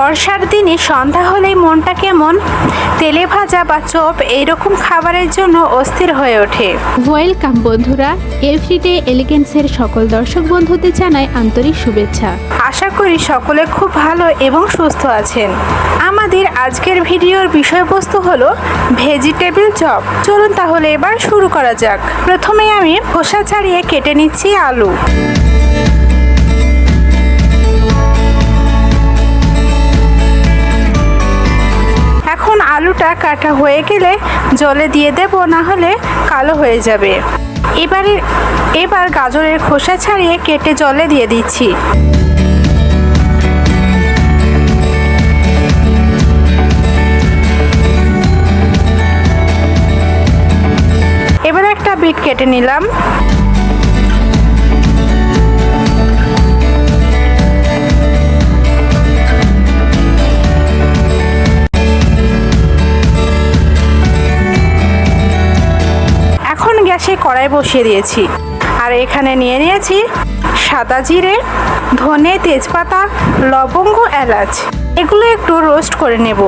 বর্ষার দিনে সন্ধ্যা হলেই মনটা কেমন তেলে ভাজা বা চপ এইরকম খাবারের জন্য অস্থির হয়ে ওঠে। ওয়েলকাম বন্ধুরা, এভরিডে এলিগেন্সের সকল দর্শক বন্ধুদের জানাই আন্তরিক শুভেচ্ছা। আশা করি সকলে খুব ভালো এবং সুস্থ আছেন। আমাদের আজকের ভিডিওর বিষয়বস্তু হলো ভেজিটেবল চপ। চলুন তাহলে এবার শুরু করা যাক। প্রথমে আমি খোসা ছাড়িয়ে কেটে নিচ্ছি আলু। এখন আলুটা কাটা হয়ে গেলে জলে দিয়ে দেব, না হলে কালো হয়ে যাবে। এবার গাজরের খোসা ছাড়িয়ে কেটে জলে দিয়ে দিচ্ছি। এবার একটা বিট কেটে নিলাম। গ্যাসে কড়াই বসিয়ে দিয়েছি, আর এখানে নিয়ে নিয়েছি সাদা জিরে, ধনে, তেজপাতা, লবঙ্গ, এলাচ। এগুলো একটু রোস্ট করে নেব।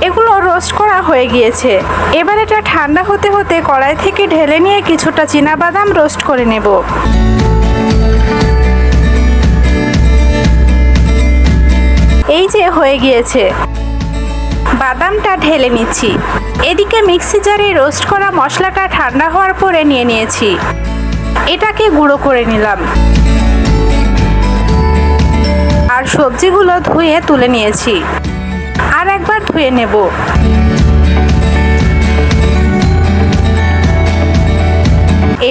এগুলো রোস্ট করা হয়ে গিয়েছে। এবার এটা ঠান্ডা হতে হতে কড়াই থেকে ঢেলে নিয়ে কিছুটা চীনাবাদাম রোস্ট করে নেব। এই যে হয়ে গিয়েছে, বাদামটা ঢেলে নিচ্ছি। এদিকে মিক্সি জারে রোস্ট করা মশলাটা ঠান্ডা হওয়ার পরে নিয়ে নিয়েছি। এটাকে গুঁড়ো করে নিলাম, আর সবজিগুলো ধুয়ে তুলে নিয়েছি। আর একবার ধুয়ে নেব।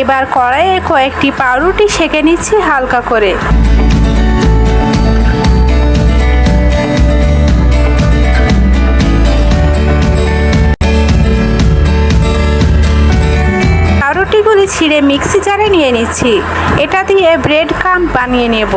এবার কড়াইয়ে কয়েকটি পাউরুটি সেঁকে নিচ্ছি হালকা করে। পাউরুটিগুলি ছিঁড়ে মিক্সি জারে নিয়ে নিচ্ছি। এটা দিয়ে ব্রেড ক্রাম্ব বানিয়ে নেব।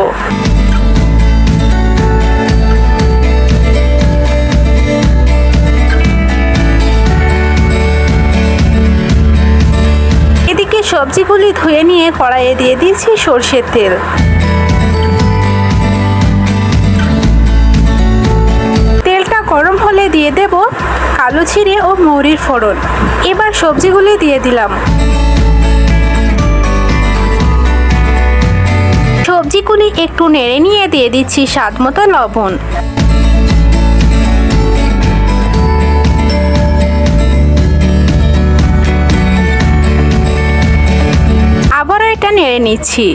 এদিকে সবজিগুলি ধুয়ে নিয়ে কড়াইয়ে দিয়ে দিচ্ছি সরষের তেল। তেলটা গরম হলে দিয়ে দেব কালো জিরে ও মৌরির ফোড়ন। এবার সবজিগুলি দিয়ে দিলাম। সবজিগুলি একটু নেড়ে নিয়ে দিয়ে দিচ্ছি স্বাদ মতো লবণ। আবারও এটা নেড়ে নিচ্ছি।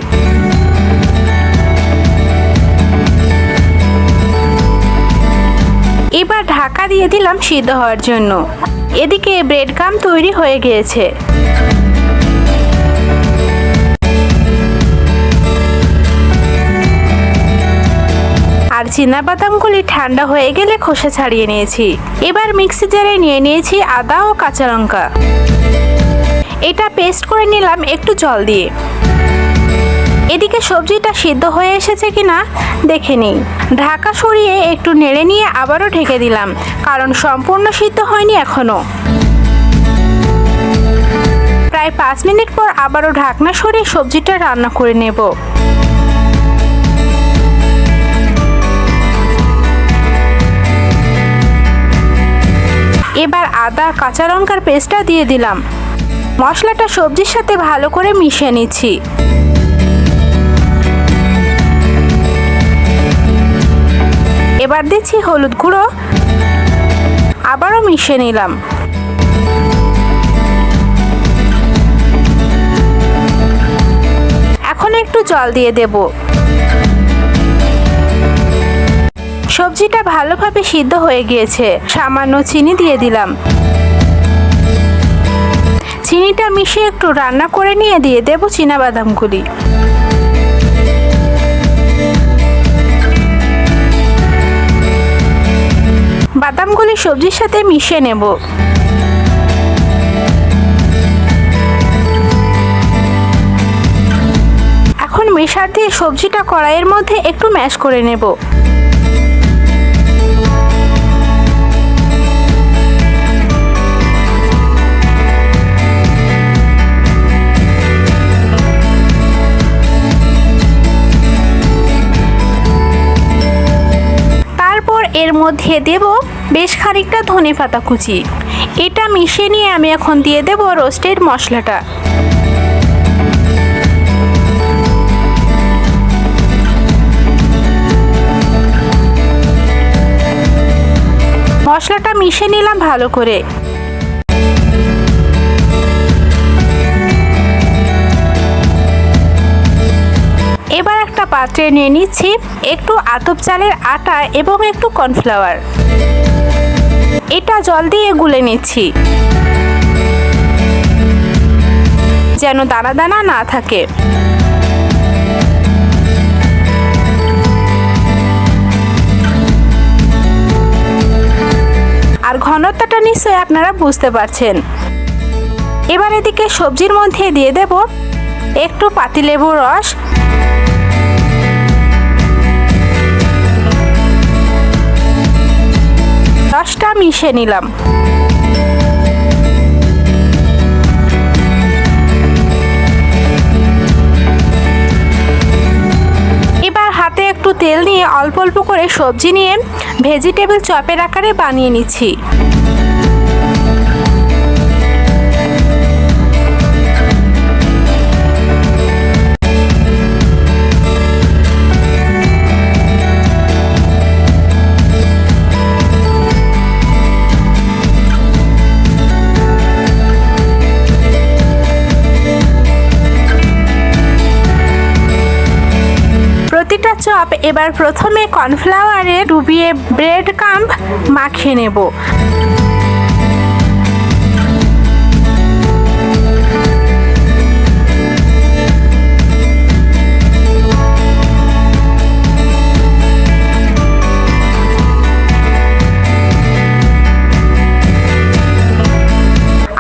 এবার ঢাকা দিয়ে দিলাম সিদ্ধ হওয়ার জন্য। এদিকে ব্রেড ক্রাম্ব তৈরি হয়ে গিয়েছে। আর চীনাবাদামগুলি ঠান্ডা হয়ে গেলে খোসা ছাড়িয়ে নিয়েছি। এবার মিক্সি জারে নিয়ে নিয়েছি আদা ও কাঁচা লঙ্কা। এটা পেস্ট করে নিলাম একটু জল দিয়ে। এদিকে সবজিটা সিদ্ধ হয়ে এসেছে কিনা দেখে নিই। ঢাকা সরিয়ে একটু নেড়ে নিয়ে আবারও ঢেকে দিলাম, কারণ সম্পূর্ণ সিদ্ধ হয়নি এখনো। প্রায় 5 মিনিট পর আবারও ঢাকনা সরিয়ে সবজিটা রান্না করে নেব। এবার আদা কাঁচা লঙ্কার পেস্টটা দিয়ে দিলাম। মশলাটা সবজির সাথে ভালো করে মিশিয়ে নিচ্ছি। এবার দিচ্ছি হলুদ গুঁড়ো, আবারও মিশিয়ে নিলাম। এখন একটু জল দিয়ে দেব। সবজিটা ভালোভাবে সিদ্ধ হয়ে গিয়েছে। সামান্য চিনি দিয়ে দিলাম। চিনিটা মিশিয়ে একটু রান্না করে নিয়ে দিয়ে দেব চীনাবাদামগুলি। বাদামগুলি সবজির সাথে মিশিয়ে নেব। এখন মেশার দিয়ে সবজিটা কড়াইয়ের মধ্যে একটু ম্যাশ করে নেব। এর মধ্যে দেব বেশ খানিকটা ধনেপাতা কুচি। এটা মিশিয়ে নিয়ে আমি এখন দিয়ে দেব রোস্টেড মশলাটা। মশলাটা মিশিয়ে নিলাম ভালো করে। এবার একটা পাত্রে নিয়ে নিচ্ছি একটু আতপ চালের আটা এবং একটু কর্নফ্লাওয়ার। এটা জল দিয়ে গুলে নিচ্ছি যেন দানা দানা না থাকে। আর ঘনত্বটা নিশ্চয়ই আপনারা বুঝতে পারছেন। এবার এদিকে সবজির মধ্যে দিয়ে দেব একটু পাতিলেবুর রস, রসটা মিশিয়ে নিলাম। এবার হাতে একটু তেল নিয়ে অল্প অল্প করে সবজি নিয়ে ভেজিটেবল চপের আকারে বানিয়ে নিচ্ছি। প্রতিটা চপ এবার প্রথমে কর্নফ্লাওয়ারে ডুবিয়ে ব্রেড ক্রাম্ব মাখিয়ে নেব।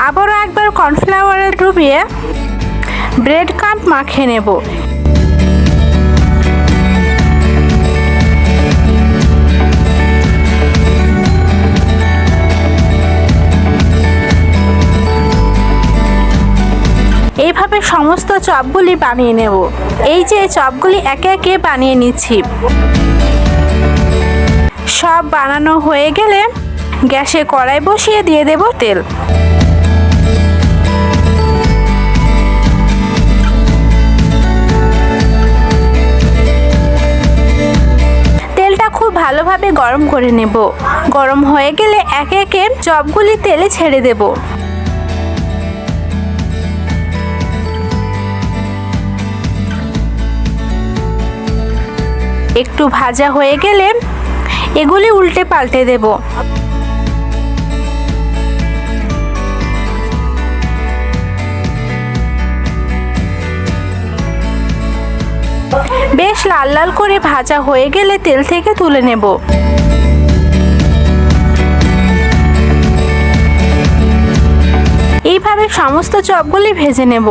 আবারও একবার কর্নফ্লাওয়ারে ডুবিয়ে ব্রেড ক্রাম্ব মাখিয়ে নেব। এইভাবে সমস্ত চপগুলি বানিয়ে নেব। এই যে চপগুলি একে একে বানিয়ে নিচ্ছি। সব বানানো হয়ে গেলে গ্যাসে কড়াই বসিয়ে দিয়ে দেব তেল। তেলটা খুব ভালোভাবে গরম করে নেব। গরম হয়ে গেলে একে একে চপগুলি তেলে ছেড়ে দেব। একটু ভাজা হয়ে গেলে এগুলি উল্টে পাল্টে দেব। বেশ লাল লাল করে ভাজা হয়ে গেলে তেল থেকে তুলে নেব। এইভাবে সমস্ত চপগুলি ভেজে নেব।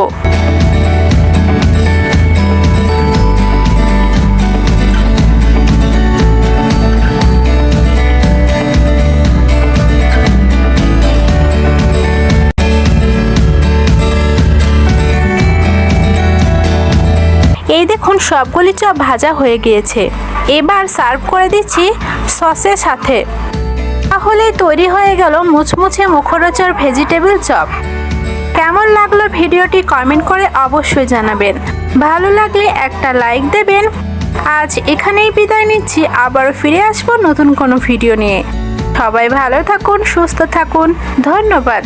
এই দেখুন সবগুলি চপ ভাজা হয়ে গিয়েছে। এবার সার্ভ করে দিচ্ছি সসের সাথে। তাহলে তৈরি হয়ে গেল মুচমুচে মুখরোচক ভেজিটেবল চপ। কেমন লাগলো ভিডিওটি কমেন্ট করে অবশ্যই জানাবেন। ভালো লাগলে একটা লাইক দেবেন। আজ এখানেই বিদায় নিচ্ছি, আবারও ফিরে আসবো নতুন কোনো ভিডিও নিয়ে। সবাই ভালো থাকুন, সুস্থ থাকুন, ধন্যবাদ।